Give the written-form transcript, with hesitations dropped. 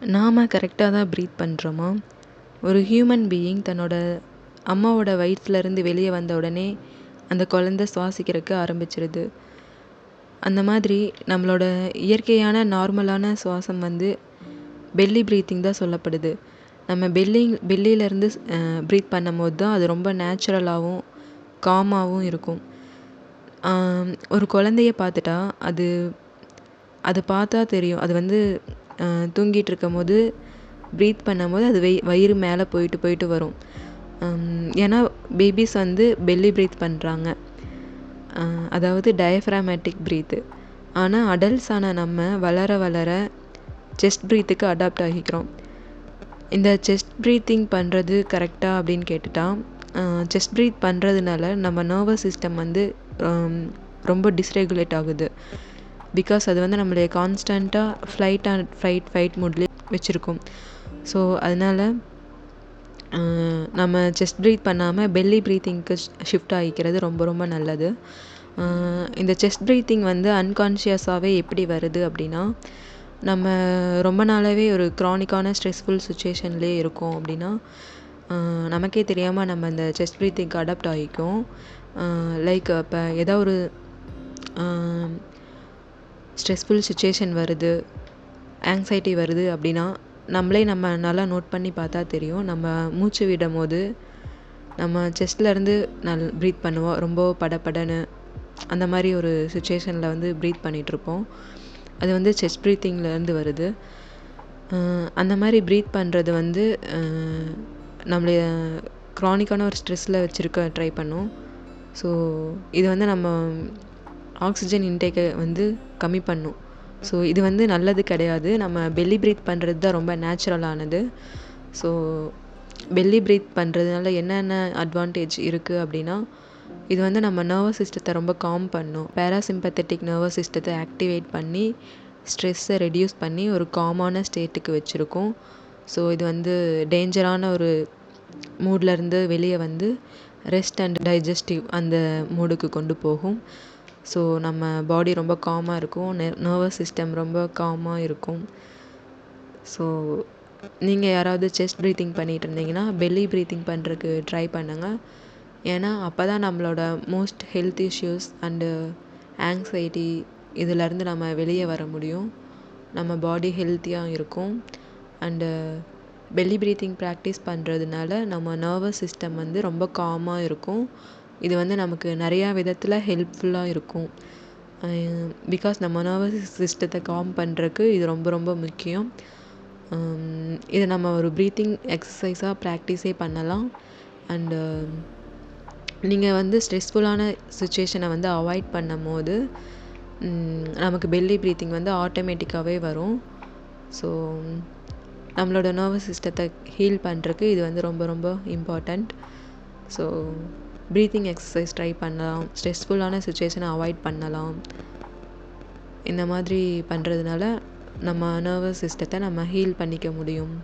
நாம் கரெக்டாக தான் ப்ரீத் பண்ணுறோமா? ஒரு ஹியூமன் பீயிங் தன்னோட அம்மாவோட வயிற்றுலேருந்து வெளியே வந்த உடனே அந்த குழந்த சுவாசிக்கிறதுக்கு ஆரம்பிச்சிருது. அந்த மாதிரி நம்மளோட இயற்கையான நார்மலான சுவாசம் வந்து பெல்லி ப்ரீத்திங் தான் சொல்லப்படுது. நம்ம பெல்லியிலேருந்து ப்ரீத் பண்ணும்போது தான் அது ரொம்ப நேச்சுரலாகவும் காமாகவும் இருக்கும். ஒரு குழந்தைய பார்த்துட்டா அது பார்த்தா தெரியும். அது வந்து தூங்கிட்டு இருக்கும்போது ப்ரீத் பண்ணும்போது அது வயிறு மேலே போயிட்டு போயிட்டு வரும். ஏன்னா பேபிஸ் வந்து பெல்லி ப்ரீத் பண்ணுறாங்க. அதாவது டயஃப்ராமேட்டிக் ப்ரீத்து. ஆனால் அடல்ட்ஸ் ஆன நம்ம வளர வளர செஸ்ட் ப்ரீத்துக்கு அடாப்ட் ஆகிக்கிறோம். இந்த செஸ்ட் ப்ரீத்திங் பண்ணுறது கரெக்டாக அப்படின்னு கேட்டுட்டா, செஸ்ட் ப்ரீத் பண்ணுறதுனால நம்ம நர்வஸ் சிஸ்டம் வந்து ரொம்ப டிஸ்ரெகுலேட் ஆகுது. பிகாஸ் அது வந்து நம்மளுடைய கான்ஸ்டண்ட்டாக ஃபைட் மூட்லேயே வச்சுருக்கோம். ஸோ அதனால் நம்ம செஸ்ட் ப்ரீத் பண்ணாமல் பெல்லி ப்ரீத்திங்க்கு ஷிஃப்ட் ஆகிக்கிறது ரொம்ப ரொம்ப நல்லது. இந்த செஸ்ட் ப்ரீத்திங் வந்து அன்கான்ஷியஸாகவே எப்படி வருது அப்படின்னா, நம்ம ரொம்ப நாளாகவே ஒரு க்ரானிக்கான ஸ்ட்ரெஸ்ஃபுல் சுச்சுவேஷன்லேயே இருக்கோம் அப்படின்னா, நமக்கே தெரியாமல் நம்ம இந்த செஸ்ட் ப்ரீத்திங்க்கு அடாப்ட் ஆகிக்கும். லைக் இப்போ ஏதோ ஒரு ஸ்ட்ரெஸ்ஃபுல் சுச்சுவேஷன் வருது, ஆங்ஸைட்டி வருது அப்படின்னா, நம்ம நல்லா நோட் பண்ணி பார்த்தா தெரியும். நம்ம மூச்சு விடும் போது நம்ம செஸ்ட்லேருந்து ப்ரீத் பண்ணுவோம். ரொம்ப படபடன்னு அந்த மாதிரி ஒரு சுச்சுவேஷனில் வந்து ப்ரீத் பண்ணிகிட்ருப்போம். அது வந்து செஸ்ட் ப்ரீத்திங்லேருந்து வருது. அந்த மாதிரி ப்ரீத் பண்ணுறது வந்து நம்மளைய க்ரானிக்கான ஒரு ஸ்ட்ரெஸ்ஸில் வச்சுருக்க ட்ரை பண்ணும். ஸோ இது வந்து நம்ம ஆக்சிஜன் இன்டேக்கை வந்து கம்மி பண்ணும். ஸோ இது வந்து நல்லது கிடையாது. நம்ம பெல்லி ப்ரீத் பண்ணுறது தான் ரொம்ப நேச்சுரலானது. ஸோ பெல்லி ப்ரீத் பண்ணுறதுனால என்னென்ன அட்வான்டேஜ் இருக்குது அப்படின்னா, இது வந்து நம்ம நர்வஸ் சிஸ்டத்தை ரொம்ப காம் பண்ணும். பேராசிம்பத்தட்டிக் நர்வஸ் சிஸ்டத்தை ஆக்டிவேட் பண்ணி ஸ்ட்ரெஸ்ஸை ரெடியூஸ் பண்ணி ஒரு காமான ஸ்டேட்டுக்கு வச்சுருக்கும். ஸோ இது வந்து டேஞ்சரான ஒரு மூட்லேருந்து வெளியே வந்து ரெஸ்ட் அண்ட் டைஜஸ்டிவ் அந்த மூடுக்கு கொண்டு போகும். ஸோ நம்ம பாடி ரொம்ப காமாக இருக்கும். நர்வஸ் சிஸ்டம் ரொம்ப காமாக இருக்கும். ஸோ நீங்கள் யாராவது செஸ்ட் ப்ரீத்திங் பண்ணிகிட்டு இருந்தீங்கன்னா பெல்லி ப்ரீத்திங் பண்ணுறதுக்கு ட்ரை பண்ணுங்கள். ஏன்னா அப்போ தான் நம்மளோட most health issues and anxiety இதிலேருந்து நம்ம வெளியே வர முடியும். நம்ம பாடி ஹெல்த்தியாக இருக்கும். அண்டு பெல்லி ப்ரீத்திங் ப்ராக்டிஸ் பண்ணுறதுனால நம்ம நர்வஸ் சிஸ்டம் வந்து ரொம்ப காமாக இருக்கும். இது வந்து நமக்கு நிறையா விதத்தில் ஹெல்ப்ஃபுல்லாக இருக்கும். பிகாஸ் நம்ம நர்வஸ் சிஸ்டத்தை காம் பண்ணுறதுக்கு இது ரொம்ப ரொம்ப முக்கியம். இதை நம்ம ஒரு ப்ரீத்திங் எக்ஸசைஸாக ப்ராக்டிஸே பண்ணலாம். அண்டு நீங்கள் வந்து ஸ்ட்ரெஸ்ஃபுல்லான சுச்சுவேஷனை வந்து அவாய்ட் பண்ணும் போது நமக்கு பெல்லி ப்ரீத்திங் வந்து ஆட்டோமேட்டிக்காகவே வரும். ஸோ நம்மளோட நர்வஸ் சிஸ்டத்தை ஹீல் பண்ணுறதுக்கு இது வந்து ரொம்ப ரொம்ப important. So breathing exercise try பண்ணலாம். ஸ்ட்ரெஸ்ஃபுல்லான சுச்சுவேஷனை அவாய்ட் பண்ணலாம். இந்த மாதிரி பண்ணுறதுனால நம்ம நர்வஸ் சிஸ்டத்தை நம்ம ஹீல் பண்ணிக்க முடியும்.